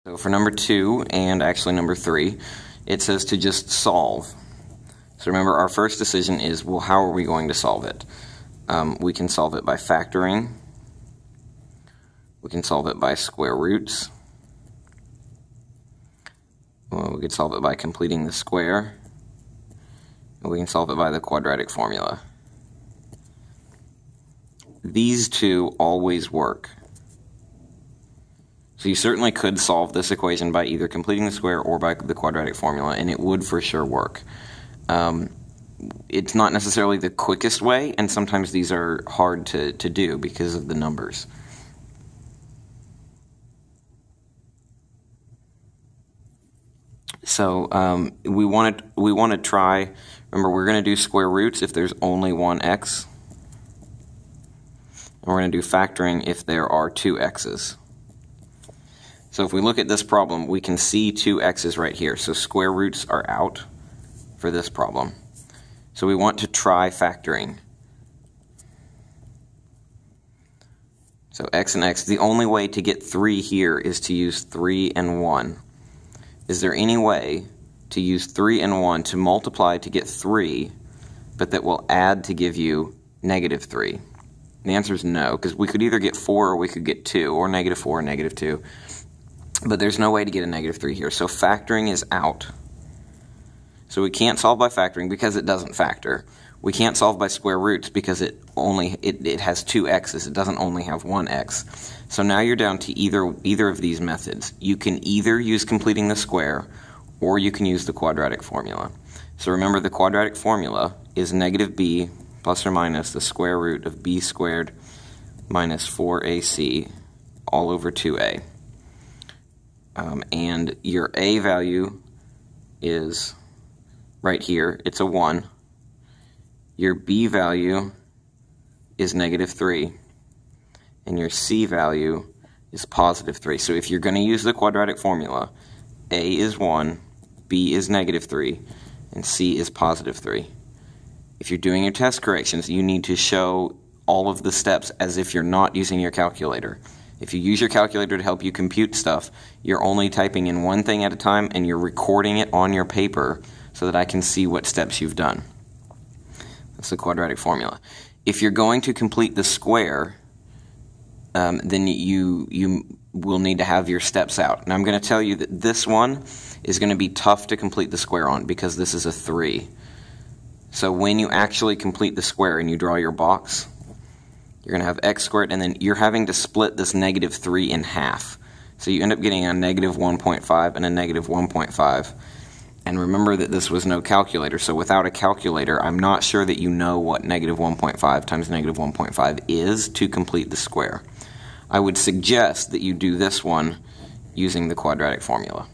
So for number 2, and actually number 3, it says to just solve. So remember, our first decision is, well, how are we going to solve it? We can solve it by factoring. We can solve it by square roots. Well, we could solve it by completing the square. And we can solve it by the quadratic formula. These two always work. So you certainly could solve this equation by either completing the square or by the quadratic formula, and it would for sure work. It's not necessarily the quickest way, and sometimes these are hard to do because of the numbers. So we want to try. Remember, we're going to do square roots if there's only one x, and we're going to do factoring if there are two x's. So if we look at this problem, we can see two x's right here. So square roots are out for this problem. So we want to try factoring. So x and x, the only way to get 3 here is to use 3 and 1. Is there any way to use 3 and 1 to multiply to get 3, but that will add to give you -3? The answer is no, because we could either get 4 or we could get 2, or -4 or -2. But there's no way to get a -3 here. So factoring is out. So we can't solve by factoring because it doesn't factor. We can't solve by square roots because it has two x's. It doesn't only have one x. So now you're down to either of these methods. You can either use completing the square or you can use the quadratic formula. So remember, the quadratic formula is -b plus or minus the square root of b squared minus 4ac all over 2a. And your a value is right here. It's a 1. Your b value is -3. And your c value is +3. So if you're going to use the quadratic formula, a is 1, b is -3, and c is +3. If you're doing your test corrections, you need to show all of the steps as if you're not using your calculator. If you use your calculator to help you compute stuff, you're only typing in one thing at a time and you're recording it on your paper so that I can see what steps you've done. That's the quadratic formula. If you're going to complete the square, then you will need to have your steps out. Now I'm going to tell you that this one is going to be tough to complete the square on because this is a 3. So when you actually complete the square and you draw your box, you're going to have x squared, and then you're having to split this -3 in half. So you end up getting a -1.5 and a -1.5. And remember that this was no calculator, so without a calculator, I'm not sure that you know what -1.5 times -1.5 is to complete the square. I would suggest that you do this one using the quadratic formula.